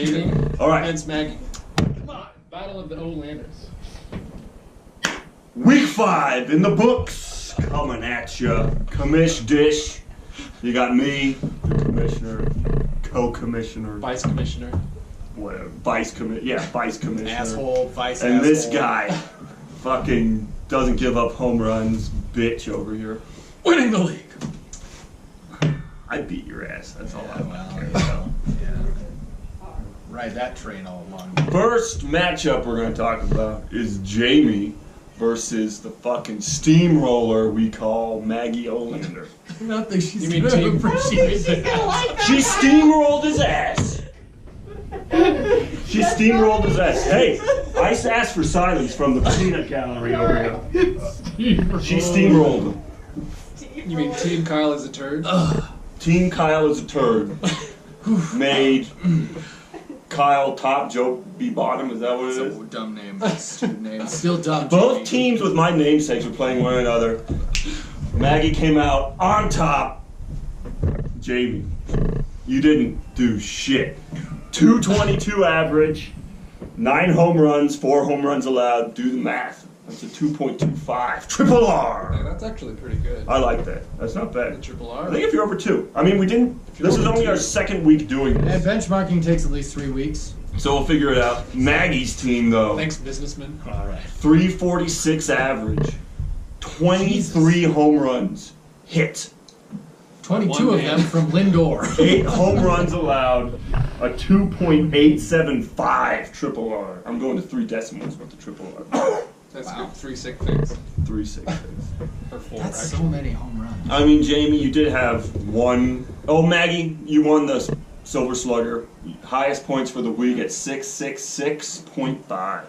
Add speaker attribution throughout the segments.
Speaker 1: Jamie.
Speaker 2: All right.
Speaker 1: Against Maggie. Come on. Battle of the O-Landers.
Speaker 2: Week 5 in the books. Coming at ya. Commish dish. You got me, the commissioner, co-commissioner.
Speaker 1: Vice commissioner.
Speaker 2: Whatever. Vice commissioner.
Speaker 3: Asshole, vice
Speaker 2: And
Speaker 3: asshole.
Speaker 2: this guy fucking doesn't give up home runs, bitch over here.
Speaker 1: Winning the league.
Speaker 2: I beat your ass. That's all I
Speaker 3: Well,
Speaker 2: care
Speaker 3: you
Speaker 2: about.
Speaker 3: know, yeah. Ride that train all along.
Speaker 2: First matchup we're going to talk about is Jamie versus the fucking steamroller we call Maggie Olander.
Speaker 3: I don't think she's
Speaker 1: You mean
Speaker 3: gonna
Speaker 1: team-
Speaker 3: appreciate that.
Speaker 2: She steamrolled his ass. She steamrolled his ass. Hey, I asked for silence from the peanut gallery over here. She steamrolled him.
Speaker 1: You mean Team Kyle is a turd?
Speaker 2: Team Kyle is a turd. Made Kyle top, Joe be bottom. Is that what it
Speaker 3: It's
Speaker 2: is?
Speaker 3: a dumb name. Stupid name. Still dumb.
Speaker 2: Both
Speaker 3: Jamie.
Speaker 2: teams with my namesakes were playing one another. Maggie came out on top. Jamie, you didn't do shit. 222 average, 9 home runs, 4 home runs allowed. Do the math. That's a 2.25. Triple
Speaker 1: Yeah,
Speaker 2: R.
Speaker 1: that's actually pretty good.
Speaker 2: I like that. That's not
Speaker 1: The
Speaker 2: bad.
Speaker 1: triple
Speaker 2: I
Speaker 1: R.
Speaker 2: think if you're over 2. I mean, we didn't.
Speaker 1: you're
Speaker 2: This is
Speaker 1: over
Speaker 2: only
Speaker 1: 2.
Speaker 2: our second week doing
Speaker 3: And
Speaker 2: this.
Speaker 3: benchmarking takes at least 3 weeks.
Speaker 2: So we'll figure it out. Maggie's team, though.
Speaker 1: Thanks, businessman.
Speaker 3: All right.
Speaker 2: 346 average, 23 home runs, hit,
Speaker 3: 22
Speaker 1: One
Speaker 3: of
Speaker 1: man.
Speaker 3: them from Lindor.
Speaker 2: 8 home runs allowed, a 2.875 triple R. I'm going to 3 decimals with the triple R.
Speaker 1: That's
Speaker 3: Wow.
Speaker 1: good. 3 sick things.
Speaker 2: 3 6.
Speaker 1: Or 4,
Speaker 3: That's so
Speaker 1: actually.
Speaker 3: many home runs.
Speaker 2: I mean, Jamie, you did have one. Oh, Maggie, you won the Silver Slugger. Highest points for the week at 666.5.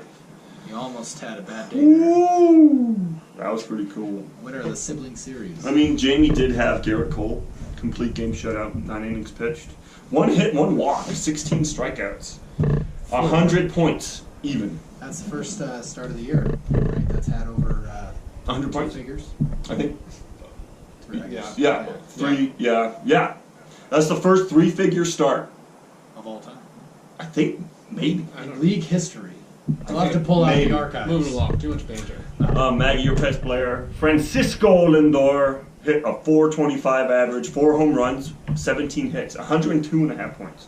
Speaker 3: You almost had a bad day there.
Speaker 2: Ooh, that was pretty cool.
Speaker 3: Winner of the sibling series.
Speaker 2: I mean, Jamie did have Garrett Cole, complete game shutout, 9 innings pitched. 1 hit, 1 walk, 16 strikeouts. 100 points, even.
Speaker 3: That's the first start of the year, right? That's had over
Speaker 2: 100
Speaker 3: 2
Speaker 2: points,
Speaker 3: figures.
Speaker 2: I think.
Speaker 3: 3, I guess.
Speaker 2: Yeah, 3, yeah. That's the first 3-figure start.
Speaker 3: Of all time.
Speaker 2: I think, maybe.
Speaker 1: I don't
Speaker 3: In
Speaker 1: know.
Speaker 3: league history. I'll have to pull out
Speaker 2: Maybe.
Speaker 3: the archives.
Speaker 1: Moving along. Too much banter.
Speaker 2: Maggie, your best player. Francisco Lindor hit a 425 average, 4 home runs, 17 hits, 102.5 points.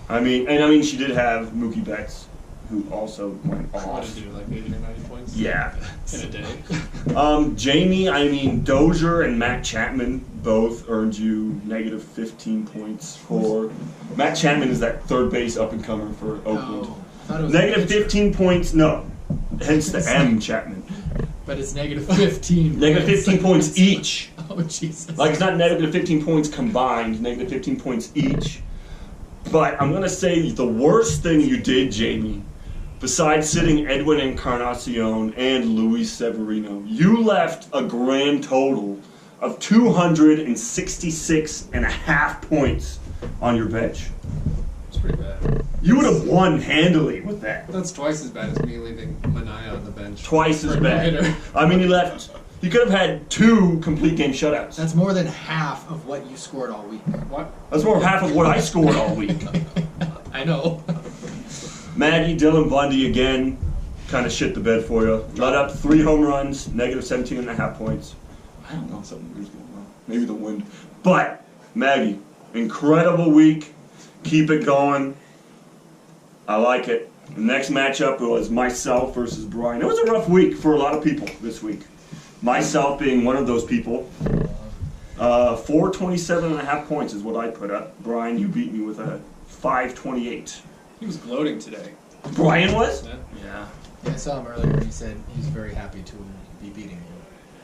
Speaker 2: I mean, she did have Mookie Betts, who also went
Speaker 1: What
Speaker 2: off.
Speaker 1: to do, like 80 or 90 points?
Speaker 2: Yeah.
Speaker 1: In a day.
Speaker 2: Jamie, I mean, Dozier and Matt Chapman both earned you negative 15 points for. Matt Chapman is that third base up and comer for Oakland.
Speaker 3: Oh, I thought it was
Speaker 2: Negative
Speaker 3: a pitcher.
Speaker 2: 15 points, no. Hence the M Chapman.
Speaker 3: But it's negative 15.
Speaker 2: Negative 15 points each.
Speaker 3: Oh, Jesus.
Speaker 2: Like, it's not negative 15 points combined, negative 15 points each. But I'm going to say the worst thing you did, Jamie, besides sitting Edwin Encarnacion and Luis Severino, you left a grand total of 266.5 points on your bench.
Speaker 1: It's pretty bad.
Speaker 2: You would have won handily with that.
Speaker 1: That's twice as bad as me leaving Manaya on the bench.
Speaker 2: Twice as
Speaker 1: For a
Speaker 2: bad.
Speaker 1: no-hitter.
Speaker 2: I mean, you could have had 2 complete game shutouts.
Speaker 3: That's more than half of what you scored all week.
Speaker 1: What?
Speaker 2: That's more than half of what I scored all week.
Speaker 3: I know.
Speaker 2: Maggie, Dylan Bundy again, kind of shit the bed for you. Let up 3 home runs, negative 17.5 points. I don't know, something weird's going on. Maybe the wind. But, Maggie, incredible week. Keep it going. I like it. The next matchup was myself versus Brian. It was a rough week for a lot of people this week. Myself being one of those people. 427.5 points is what I put up. Brian, you beat me with a 528.
Speaker 1: He was gloating today.
Speaker 2: Brian was?
Speaker 1: Yeah.
Speaker 2: Yeah.
Speaker 3: Yeah, I saw him earlier and he said he was very happy to be beating you.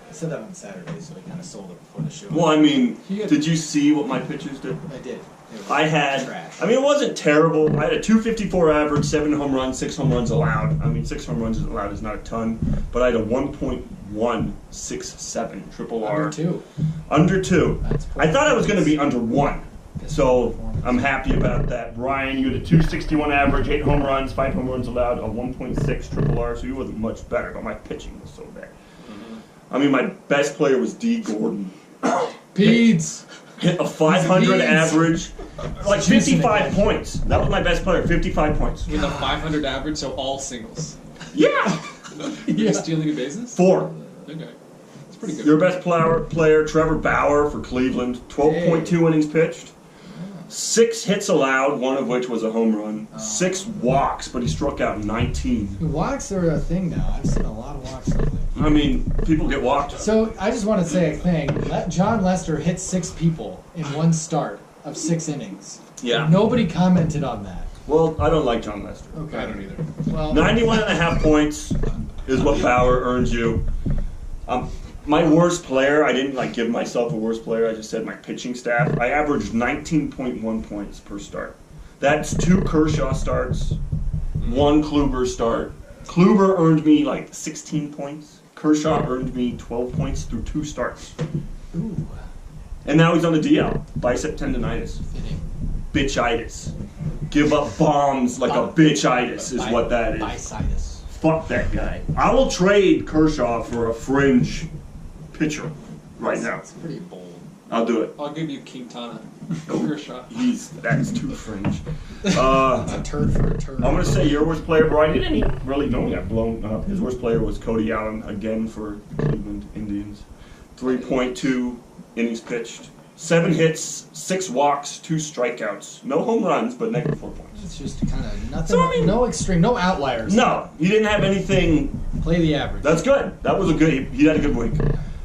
Speaker 3: I said that on Saturday, so he kind of sold it before the show.
Speaker 2: Well, I mean,
Speaker 1: He had-
Speaker 2: did you see what my pitchers did?
Speaker 3: I did. It was
Speaker 2: I had,
Speaker 3: trash.
Speaker 2: I mean, it wasn't terrible. I had a 254 average, 7 home runs, 6 home runs allowed. I mean, 6 home runs allowed is not a ton, but I had a 1.167 triple R.
Speaker 3: Under 2.
Speaker 2: Under 2.
Speaker 3: That's
Speaker 2: I thought I was going to be
Speaker 3: performance.
Speaker 2: under 1. So I'm happy about that. Brian, you had a 261 average, 8 home runs, 5 home runs allowed, a 1.6 triple R, so you wasn't much better, but my pitching was so bad. I mean, my best player was D. Gordon.
Speaker 3: Peeds!
Speaker 2: hit a 500
Speaker 3: He's
Speaker 2: average, like
Speaker 3: Juicing
Speaker 2: 55
Speaker 3: again.
Speaker 2: points. That was my best player, 55 points.
Speaker 1: With a 500 average, so all singles.
Speaker 2: Yeah!
Speaker 1: You stealing your bases?
Speaker 2: 4.
Speaker 1: Okay. It's pretty good.
Speaker 2: Your best player, Trevor Bauer for Cleveland, 12.2 innings pitched. 6 hits allowed, one of which was a home run. 6 walks, but he struck out 19.
Speaker 3: Walks are a thing now. I've seen a lot of walks lately.
Speaker 2: I mean, people get walked.
Speaker 3: So I just want to say a thing. John Lester hit 6 people in one start of 6 innings.
Speaker 2: Yeah.
Speaker 3: Nobody commented on that.
Speaker 2: Well, I don't like John Lester.
Speaker 3: Okay.
Speaker 1: I don't either.
Speaker 3: Well,
Speaker 2: 91.5 points is what Bauer earns you. My worst player, I didn't like give myself a worst player. I just said my pitching staff. I averaged 19.1 points per start. That's 2 Kershaw starts, 1 Kluber start. Kluber earned me like 16 points. Kershaw earned me 12 points through 2 starts.
Speaker 3: ooh,
Speaker 2: And now he's on the DL. Bicep tendonitis.
Speaker 3: fitting.
Speaker 2: Bitchitis. Give up bombs like a bitchitis is what that is.
Speaker 3: Bisitis.
Speaker 2: Fuck that guy. I will trade Kershaw for a fringe pitcher right now.
Speaker 3: It's pretty bold.
Speaker 2: I'll do it.
Speaker 1: I'll give you Quintana. Kershaw.
Speaker 2: That's too fringe.
Speaker 3: It's a turd for a turd.
Speaker 2: I'm gonna say your worst player, Brian. He didn't really know he got blown up. His worst player was Cody Allen again for the Cleveland Indians. 3.2 innings pitched, 7 hits, 6 walks, 2 strikeouts. No home runs, but negative 4 points.
Speaker 3: It's just kind of nothing.
Speaker 2: So, I mean-
Speaker 3: no extreme, no outliers.
Speaker 2: No, he didn't have anything.
Speaker 3: Play the average.
Speaker 2: That's good. That was a good. He had a good week.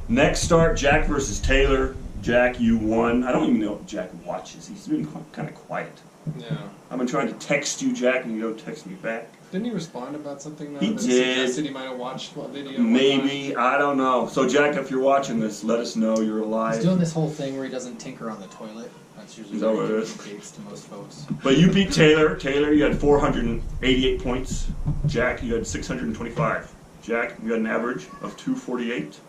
Speaker 2: Next start, Jack versus Taylor. Jack, you won. I don't even know if Jack watches. He's been kind of quiet.
Speaker 1: Yeah.
Speaker 2: I've been trying to text you, Jack, and you don't text me back.
Speaker 1: Didn't he respond about something?
Speaker 2: He
Speaker 1: that
Speaker 2: did.
Speaker 1: Suggested he might have watched what video? one
Speaker 2: Maybe, I don't know. So, Jack, if you're watching this, let us know you're
Speaker 3: He's
Speaker 2: alive.
Speaker 3: doing this whole thing where he doesn't tinker on the toilet. That's usually
Speaker 2: Is that
Speaker 3: what
Speaker 2: what
Speaker 3: he
Speaker 2: it is?
Speaker 3: communicates to most folks.
Speaker 2: But you beat Taylor. Taylor, you had 488 points. Jack, you had 625. Jack, you had an average of 248.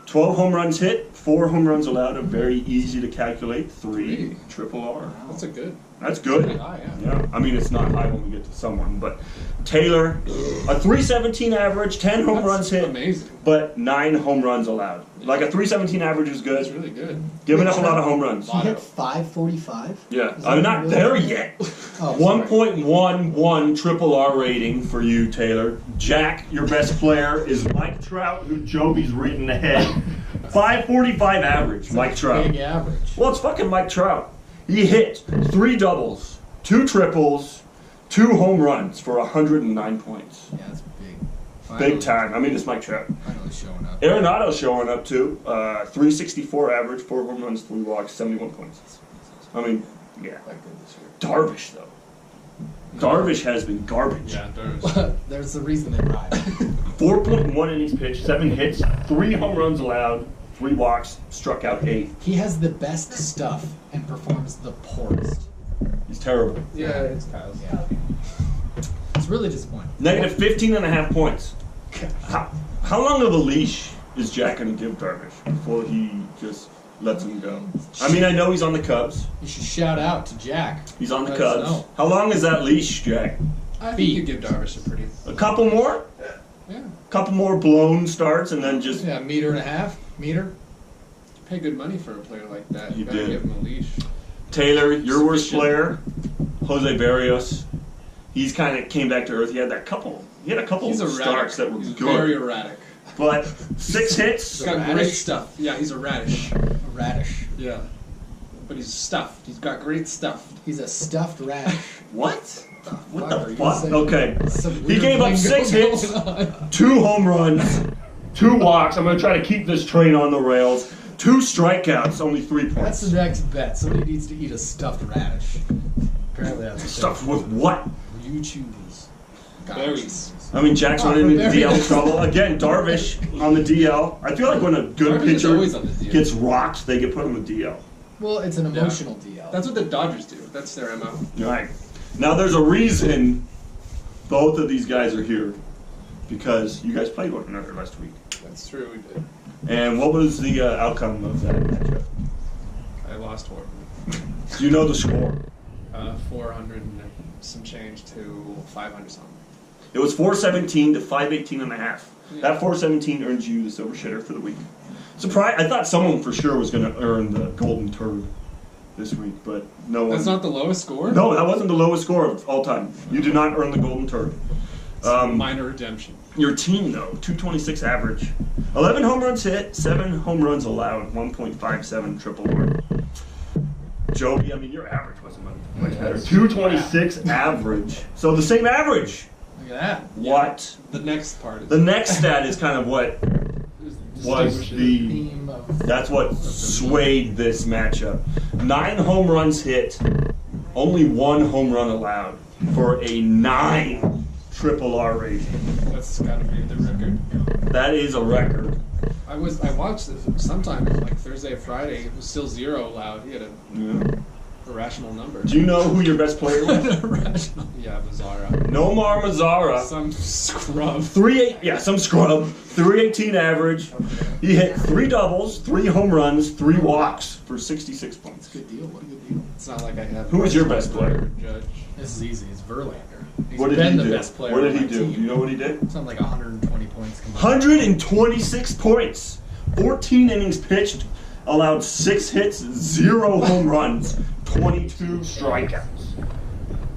Speaker 2: 12 home runs hit, 4 home runs allowed, a very easy to calculate, 3 triple R.
Speaker 1: That's a good.
Speaker 2: That's good.
Speaker 1: Pretty high, yeah.
Speaker 2: Yeah, I mean, it's not high when we get to someone, but Taylor, a 317 average, 10 home
Speaker 1: That's
Speaker 2: runs hit,
Speaker 1: amazing.
Speaker 2: but 9 home runs allowed. Like a 317 average is
Speaker 1: That's
Speaker 2: good.
Speaker 1: really good.
Speaker 2: Giving up a lot of home runs.
Speaker 3: He hit 545.
Speaker 2: Yeah,
Speaker 3: Is
Speaker 2: I'm
Speaker 3: that
Speaker 2: not
Speaker 3: really-
Speaker 2: there yet.
Speaker 3: Oh,
Speaker 2: 1.11 triple R rating for you, Taylor. Jack, your best player is Mike Trout, who Joby's reading ahead. 545 average, Mike Trout.
Speaker 3: Big average.
Speaker 2: Well, it's fucking Mike Trout. He hit 3 doubles, 2 triples, 2 home runs for 109 points.
Speaker 3: Yeah, that's big.
Speaker 2: Big time. I mean, it's Mike Trout.
Speaker 3: Finally showing up.
Speaker 2: Arenado's showing up too. 364 average, 4 home runs, 3 walks, 71 points. I mean, yeah.
Speaker 3: Quite good this year.
Speaker 2: Darvish, though. Darvish has been garbage.
Speaker 1: Yeah, there's.
Speaker 3: There's the reason they ride.
Speaker 2: 4.1 innings pitched, 7 hits, 3 home runs allowed, 3 walks, struck out 8.
Speaker 3: He has the best stuff and performs the poorest.
Speaker 2: He's terrible.
Speaker 1: Yeah, it's Kyle's.
Speaker 3: Yeah. It's really disappointing.
Speaker 2: Negative 15.5 points. How long of a leash is Jack going to give Darvish before he just lets him go? I mean, I know he's on the Cubs.
Speaker 3: You should shout out to Jack.
Speaker 2: He's on the
Speaker 3: Let us
Speaker 2: Cubs.
Speaker 3: know.
Speaker 2: How long is that leash, Jack?
Speaker 1: I think
Speaker 3: Feet.
Speaker 1: you give Darvish a pretty.
Speaker 2: A couple more?
Speaker 1: Yeah.
Speaker 2: Couple more blown starts and then just...
Speaker 3: Yeah, meter and a half. Meter.
Speaker 1: Pay good money for a player like that.
Speaker 2: You
Speaker 1: You better
Speaker 2: did.
Speaker 1: give him a leash.
Speaker 2: Taylor, your worst
Speaker 1: Sufficient.
Speaker 2: player, Jose Barrios. He's kind of came back to earth. He had a couple
Speaker 1: He's erratic.
Speaker 2: starts that were
Speaker 1: He's
Speaker 2: good.
Speaker 1: very erratic.
Speaker 2: But 6 hits.
Speaker 1: He's got
Speaker 3: Radish?
Speaker 1: great stuff. Yeah, he's a radish.
Speaker 3: A radish.
Speaker 1: Yeah. But he's stuffed. He's got great stuff.
Speaker 3: He's a stuffed radish.
Speaker 2: What? What
Speaker 3: Fuck, are
Speaker 2: the
Speaker 3: you
Speaker 2: fuck?
Speaker 3: saying?
Speaker 2: Okay.
Speaker 3: Some
Speaker 2: He
Speaker 3: weird
Speaker 2: gave up
Speaker 3: lingo
Speaker 2: 6 hits,
Speaker 3: going on.
Speaker 2: 2 home runs, 2 walks. I'm going to try to keep this train on the rails. 2 strikeouts, only 3
Speaker 3: That's
Speaker 2: points.
Speaker 3: the next bet. Somebody needs to eat a stuffed radish. Apparently that's the
Speaker 2: Stuffed
Speaker 3: thing.
Speaker 2: with what?
Speaker 3: You choose.
Speaker 1: Berries.
Speaker 2: I mean, Jack's
Speaker 3: Oh,
Speaker 2: running into
Speaker 3: very
Speaker 2: DL
Speaker 3: nice.
Speaker 2: trouble. Again, Darvish on the DL. I feel like when a good
Speaker 1: Darvish is
Speaker 2: pitcher
Speaker 1: always on the DL.
Speaker 2: gets rocked, they get put on the DL.
Speaker 3: Well, it's an emotional DL.
Speaker 1: That's what the Dodgers do. That's their MO.
Speaker 2: Right. Now, there's a reason both of these guys are here. Because you guys played one another last week.
Speaker 1: That's true. We did.
Speaker 2: And what was the outcome of that matchup?
Speaker 1: I lost one.
Speaker 2: Do you know the score?
Speaker 1: 400 and some change to 500 something.
Speaker 2: It was 417 to 518 and a half. That 417 earns you the silver shitter for the week. Surprise! I thought someone for sure was going to earn the golden turd this week, but no one.
Speaker 1: That's not the lowest score?
Speaker 2: No, that wasn't the lowest score of all time. You did not earn the golden turd.
Speaker 1: Minor redemption.
Speaker 2: Your team, though, 226 average. 11 home runs hit, 7 home runs allowed, 1.57 triple R. Joey, I mean, your average wasn't much better. 226 average. So the same average.
Speaker 3: Look at that.
Speaker 2: What?
Speaker 1: The next part is
Speaker 2: The next stat is kind of what was the...
Speaker 3: Theme of
Speaker 2: That's what swayed this matchup. 9 home runs hit, only 1 home run allowed for a 9 triple R rating.
Speaker 1: That's gotta be the record.
Speaker 2: That is a record.
Speaker 1: I watched it sometime like Thursday or Friday. It was still 0 allowed. He had a
Speaker 2: Yeah.
Speaker 1: irrational number.
Speaker 2: Do you know who your best player was?
Speaker 1: Irrational. Yeah, Mazzara.
Speaker 2: Nomar Mazzara.
Speaker 1: Some scrub.
Speaker 2: 3-8, yeah, some scrub. 318 average. He hit 3 doubles, 3 home runs, 3 walks for 66 points.
Speaker 3: good deal. What a good deal.
Speaker 1: It's not like I have.
Speaker 2: Who was your best player?
Speaker 1: Judge.
Speaker 3: This is easy. It's Verlander. He's
Speaker 2: What did
Speaker 3: been
Speaker 2: he
Speaker 3: the
Speaker 2: do?
Speaker 3: best player
Speaker 2: What did
Speaker 3: on
Speaker 2: he
Speaker 3: my
Speaker 2: do?
Speaker 3: team.
Speaker 2: Do you know what he did?
Speaker 3: Something like 120 points combined.
Speaker 2: 126 points. 14 innings pitched, allowed 6 hits, 0 home runs, 22 strikeouts.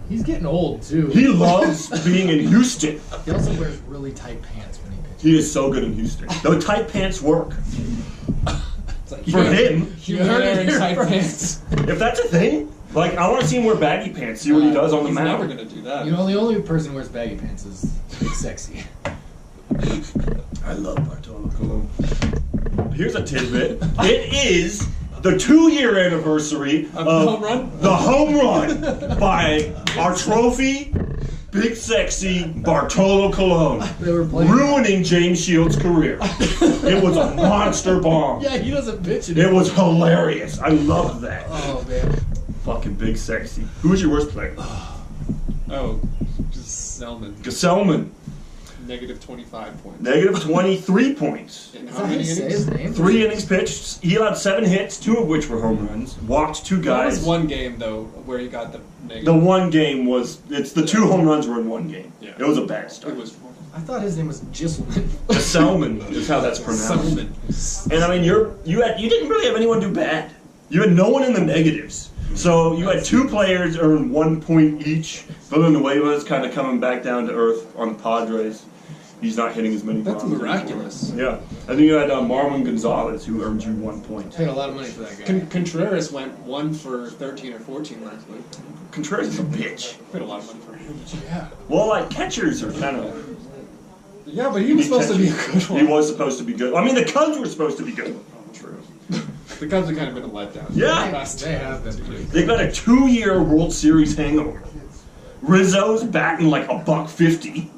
Speaker 3: He's getting old too.
Speaker 2: He loves being in Houston.
Speaker 3: He also wears really tight pants when he pitches.
Speaker 2: He is so good in Houston. The tight pants work.
Speaker 1: It's like
Speaker 2: For him,
Speaker 1: You
Speaker 3: You heard
Speaker 1: heard
Speaker 3: it
Speaker 1: in
Speaker 3: here
Speaker 1: tight
Speaker 3: first.
Speaker 1: pants.
Speaker 2: if that's a thing, like, I want to see him wear baggy pants, see what he does on the
Speaker 1: He's never
Speaker 2: mound.
Speaker 1: gonna do that.
Speaker 3: You know, the only person who wears baggy pants is Big Sexy.
Speaker 2: I love Bartolo Colon. Here's a tidbit. It is the 2-year anniversary of
Speaker 1: the home run?
Speaker 2: the home run by our trophy, Big Sexy Bartolo Colon,
Speaker 3: They were playing.
Speaker 2: ruining James Shields' career. It was a monster bomb.
Speaker 3: Yeah, he doesn't pitch it.
Speaker 2: It was hilarious. I love that.
Speaker 3: Oh man.
Speaker 2: Fucking Big Sexy. Who was your worst player?
Speaker 1: Oh, just Selman.
Speaker 2: Gesellman.
Speaker 1: Negative 25 points.
Speaker 2: Negative 23 points.
Speaker 1: In
Speaker 3: Is
Speaker 1: how
Speaker 3: that how you
Speaker 1: many
Speaker 3: say
Speaker 1: innings?
Speaker 3: his name?
Speaker 2: 3 innings pitched. He allowed 7 hits, 2 of which were home runs. Walked 2
Speaker 1: That
Speaker 2: guys.
Speaker 1: was one game though where he got the negative.
Speaker 2: The one game was, it's the 2 home runs were in one game.
Speaker 1: Yeah.
Speaker 2: It was a bad start.
Speaker 1: It was
Speaker 3: I thought his name was Gisselman.
Speaker 2: Gesellman is how that's pronounced.
Speaker 1: Selman.
Speaker 2: And I mean, you didn't really have anyone do bad. You had no one in the negatives. So you had 2 players earn 1 point each. Villanueva's kind of coming back down to earth on the Padres. He's not hitting as many
Speaker 1: That's
Speaker 2: bombs
Speaker 1: miraculous.
Speaker 2: anymore. Yeah. I think you had Marwin Gonzalez who earned you 1 point.
Speaker 3: Paid a lot of money for that guy.
Speaker 1: Contreras went 1 for 13 or 14 last week.
Speaker 2: Contreras is a bitch.
Speaker 1: Paid a lot of money for him.
Speaker 3: Yeah.
Speaker 2: Well, like, catchers are kind of...
Speaker 1: Yeah, but he was supposed to be a good one.
Speaker 2: He was supposed to be good. I mean, the Cubs were supposed to be good.
Speaker 1: True. The Cubs have kind of been a letdown.
Speaker 2: Yeah.
Speaker 3: They have been too.
Speaker 2: They've got a 2-year World Series hangover. Rizzo's batting like a $150.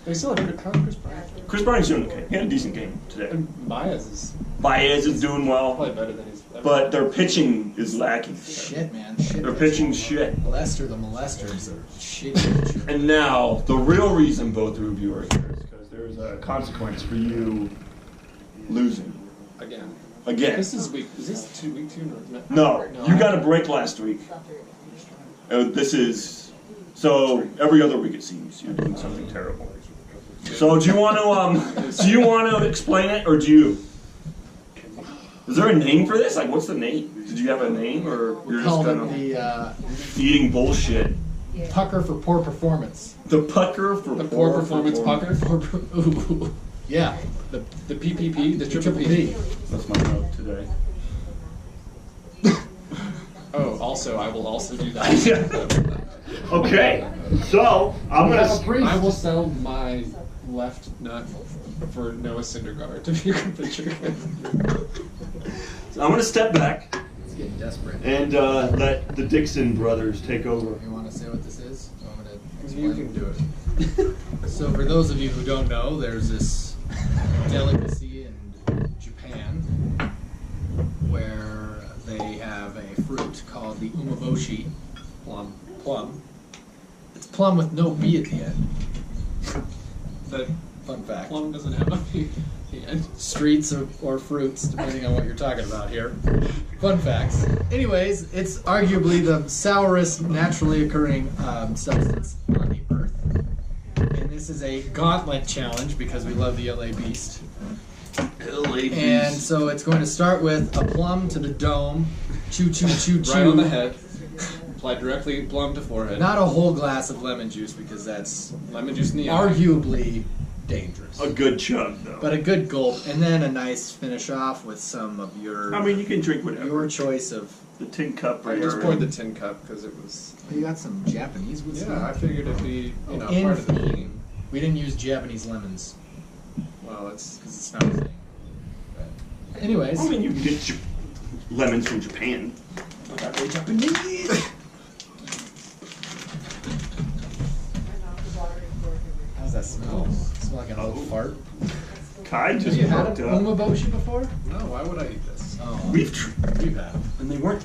Speaker 1: They still have Chris Bryant.
Speaker 2: Chris Bryant's doing okay. He had a decent game today.
Speaker 1: And Baez is
Speaker 2: Baez is doing well,
Speaker 1: probably better than he's ever
Speaker 2: but their pitching is lacking.
Speaker 3: Shit, man. Shit.
Speaker 2: Their pitching's shit.
Speaker 3: Lester, the molester, is a shitty pitcher.
Speaker 2: And now, the real reason both of you are here is because there's a consequence for you losing.
Speaker 1: again.
Speaker 2: Again.
Speaker 1: This is week 2 week 2 or
Speaker 2: No, you got a break last week. This is... So, every other week it seems you're doing something terrible. So, do you want to explain it, or do you? Is there a name for this? Like, what's the name? Did you have a name, or you're just
Speaker 3: Called
Speaker 2: kind
Speaker 3: it
Speaker 2: of
Speaker 3: the
Speaker 2: eating bullshit?
Speaker 3: pucker for poor performance.
Speaker 2: The pucker for
Speaker 1: The poor performance pucker.
Speaker 3: Ooh. Yeah.
Speaker 1: The PPP, the triple P.
Speaker 2: That's my note today.
Speaker 1: Oh, also, I will also do that.
Speaker 2: Okay, so I'm gonna.
Speaker 1: I will sell my left nut for Noah Syndergaard to be a good pitcher.
Speaker 2: I'm gonna step back
Speaker 3: It's getting desperate.
Speaker 2: and let the Dixon brothers take over.
Speaker 3: You want to say what this is? I'm going to explain.
Speaker 1: You can do it.
Speaker 3: So for those of you who don't know, there's this delicacy in Japan where they have a fruit called the umeboshi plum. It's plum with no B at the end.
Speaker 1: The
Speaker 3: Fun fact.
Speaker 1: plum doesn't have a P at the end.
Speaker 3: Streets or fruits, depending on what you're talking about here. Fun facts. Anyways, it's arguably the sourest naturally occurring substance on the earth. And this is a gauntlet challenge because we love the LA Beast. And so it's going to start with a plum to the dome. Choo choo choo choo.
Speaker 1: Right on the head. Apply directly plum to forehead.
Speaker 3: Not a whole glass of lemon juice because that's
Speaker 1: Lemon juice in the eye.
Speaker 3: arguably dangerous.
Speaker 2: A good chug, though.
Speaker 3: But a good gulp, and then a nice finish off with some of your
Speaker 2: I mean, you can drink whatever.
Speaker 3: your choice of.
Speaker 2: The tin cup
Speaker 1: I
Speaker 2: right
Speaker 1: just
Speaker 2: here.
Speaker 1: poured the tin cup because it was.
Speaker 3: Oh, you got some Japanese with
Speaker 1: Yeah, I figured it'd be part of the theme.
Speaker 3: We didn't use Japanese lemons
Speaker 1: Well, it's
Speaker 3: because it's not a thing. But anyways,
Speaker 2: I mean, you can get lemons from Japan.
Speaker 3: are they Japanese? How's that smell? Smell like an old fart.
Speaker 2: Kai
Speaker 3: Have
Speaker 2: just
Speaker 3: you had
Speaker 2: fucked
Speaker 3: a
Speaker 2: up.
Speaker 3: umeboshi before?
Speaker 1: no. Why would I eat this?
Speaker 3: Oh,
Speaker 2: You
Speaker 3: have.
Speaker 2: and they weren't.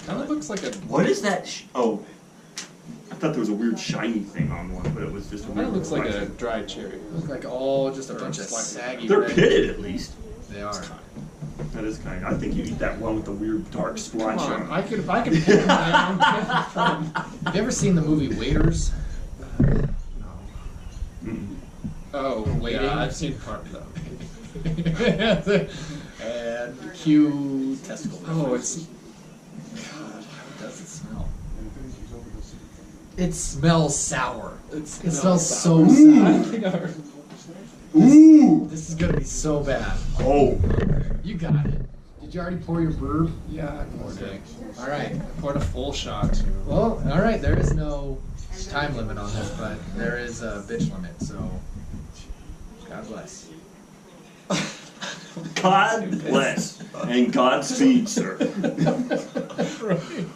Speaker 1: Kind of looks like a.
Speaker 2: What is that? Oh, I thought there was a weird shiny thing on one, but it was just a
Speaker 1: Kind
Speaker 2: weird.
Speaker 1: of looks like a
Speaker 2: reflection.
Speaker 1: dried cherry.
Speaker 3: Look like all just a
Speaker 1: Or
Speaker 3: bunch of
Speaker 1: slightly.
Speaker 3: saggy.
Speaker 2: They're
Speaker 3: red-
Speaker 2: pitted at least.
Speaker 3: They are.
Speaker 2: That is kind. I think you eat that one with the weird dark splotch
Speaker 1: Come
Speaker 2: on
Speaker 1: on,
Speaker 2: it.
Speaker 1: I could pull my own together from.
Speaker 3: Have you ever seen the movie Waiters?
Speaker 2: Mm-mm.
Speaker 1: Oh,
Speaker 3: Waiting?
Speaker 1: yeah, I've seen part of that.
Speaker 3: And cue testicle.
Speaker 1: Oh, it's.
Speaker 3: God, how does it smell? It smells sour. It smells so
Speaker 1: I
Speaker 3: sour.
Speaker 1: don't think I've ever.
Speaker 2: Ooh.
Speaker 3: This is gonna be so bad.
Speaker 2: Oh.
Speaker 3: You got it. Did you already pour your burb?
Speaker 1: Yeah, I poured it.
Speaker 3: All right.
Speaker 1: I poured a full shot.
Speaker 3: Well, all right. There is no time limit on this, but there is a bitch limit. So, God bless.
Speaker 2: God bless and Godspeed, sir.
Speaker 1: Right.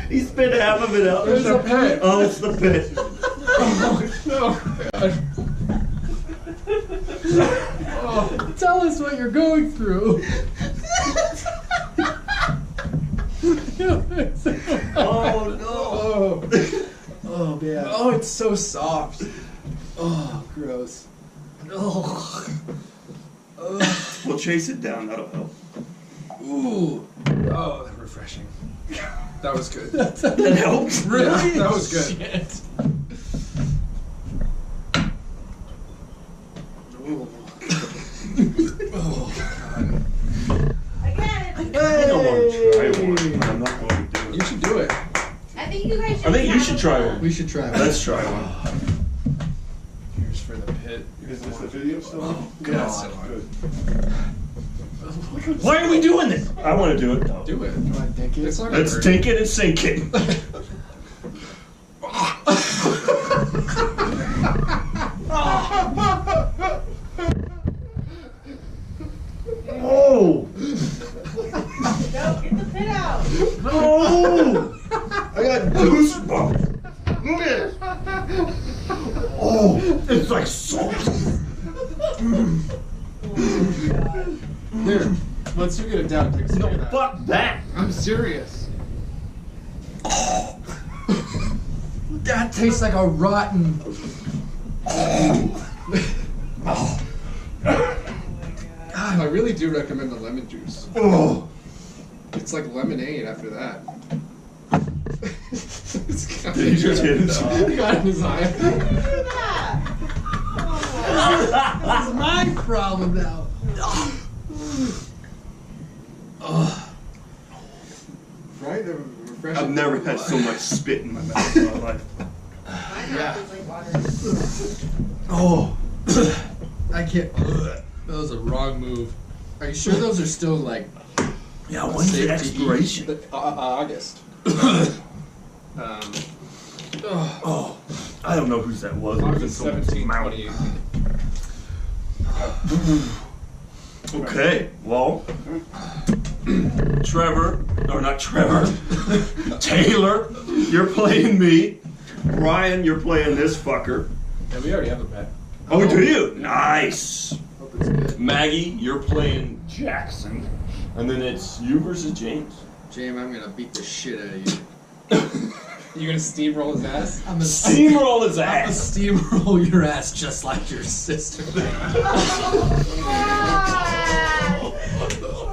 Speaker 2: He spit half of it out.
Speaker 1: There's a pit.
Speaker 2: Oh, it's the pit.
Speaker 1: Oh,
Speaker 3: Tell us what you're going through.
Speaker 2: Oh no.
Speaker 3: Oh man.
Speaker 1: oh, it's so soft.
Speaker 3: Oh, gross. Oh.
Speaker 2: We'll chase it down. That'll help.
Speaker 3: Ooh.
Speaker 1: Oh, refreshing. That was good.
Speaker 2: That helps.
Speaker 3: Really?
Speaker 1: Yeah, that was good.
Speaker 3: Shit.
Speaker 4: Again,
Speaker 2: I don't want to try one, but I'm not going to do
Speaker 1: You
Speaker 2: it.
Speaker 1: should do it.
Speaker 4: I think you guys should.
Speaker 2: I think you should try one.
Speaker 3: We should try one.
Speaker 2: Let's try one.
Speaker 1: Here's for the pit.
Speaker 5: Is this the video still on?
Speaker 1: God.
Speaker 5: Good.
Speaker 2: Why are we doing this? I want to do it. though.
Speaker 1: Do it.
Speaker 3: You want to think it?
Speaker 1: It's not gonna
Speaker 2: Let's
Speaker 1: hurt.
Speaker 2: take it and sink it. Oh
Speaker 4: Go, get the pit out.
Speaker 2: no! I got goosebumps. Look at it. Oh, it's like salt.
Speaker 1: There. Once you get it down, take a swig
Speaker 2: No,
Speaker 1: of that.
Speaker 2: fuck that.
Speaker 1: I'm serious.
Speaker 3: That tastes like a rotten.
Speaker 1: I really do recommend the lemon juice.
Speaker 2: Oh,
Speaker 1: It's like lemonade after that. It's got-
Speaker 2: Did he just hit his eye?
Speaker 1: He got in his eye.
Speaker 3: That's my problem now.
Speaker 1: Right? They're refreshing.
Speaker 2: I've never had so much spit in my mouth in my life.
Speaker 4: My
Speaker 1: Yeah.
Speaker 4: mouth is like water.
Speaker 3: Oh. I can't. That was a wrong move. Are you sure those are still like.
Speaker 2: Yeah, when's the
Speaker 3: Safe to
Speaker 2: expiration?
Speaker 1: August.
Speaker 2: Oh, I don't know whose that was. It was in
Speaker 1: August
Speaker 2: someone's
Speaker 1: 17,
Speaker 2: mouth.
Speaker 1: 2018.
Speaker 2: Okay, well, Trevor, or not Trevor, Taylor, you're playing me. Ryan, you're playing this fucker.
Speaker 1: Yeah, we already have a bet.
Speaker 2: Oh, do you? Nice.
Speaker 1: Hope it's good.
Speaker 2: Maggie, you're playing Jackson. And then it's you versus James.
Speaker 3: James, I'm gonna beat the shit out of you.
Speaker 1: You gonna steamroll his ass?
Speaker 3: I'm gonna
Speaker 2: Steamroll his
Speaker 3: I'm gonna
Speaker 2: ass.
Speaker 3: steamroll your ass just like your sister.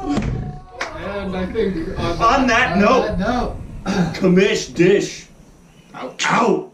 Speaker 1: And I think
Speaker 2: On that note,
Speaker 3: No.
Speaker 2: Commish dish.
Speaker 1: Ouch.
Speaker 2: Out.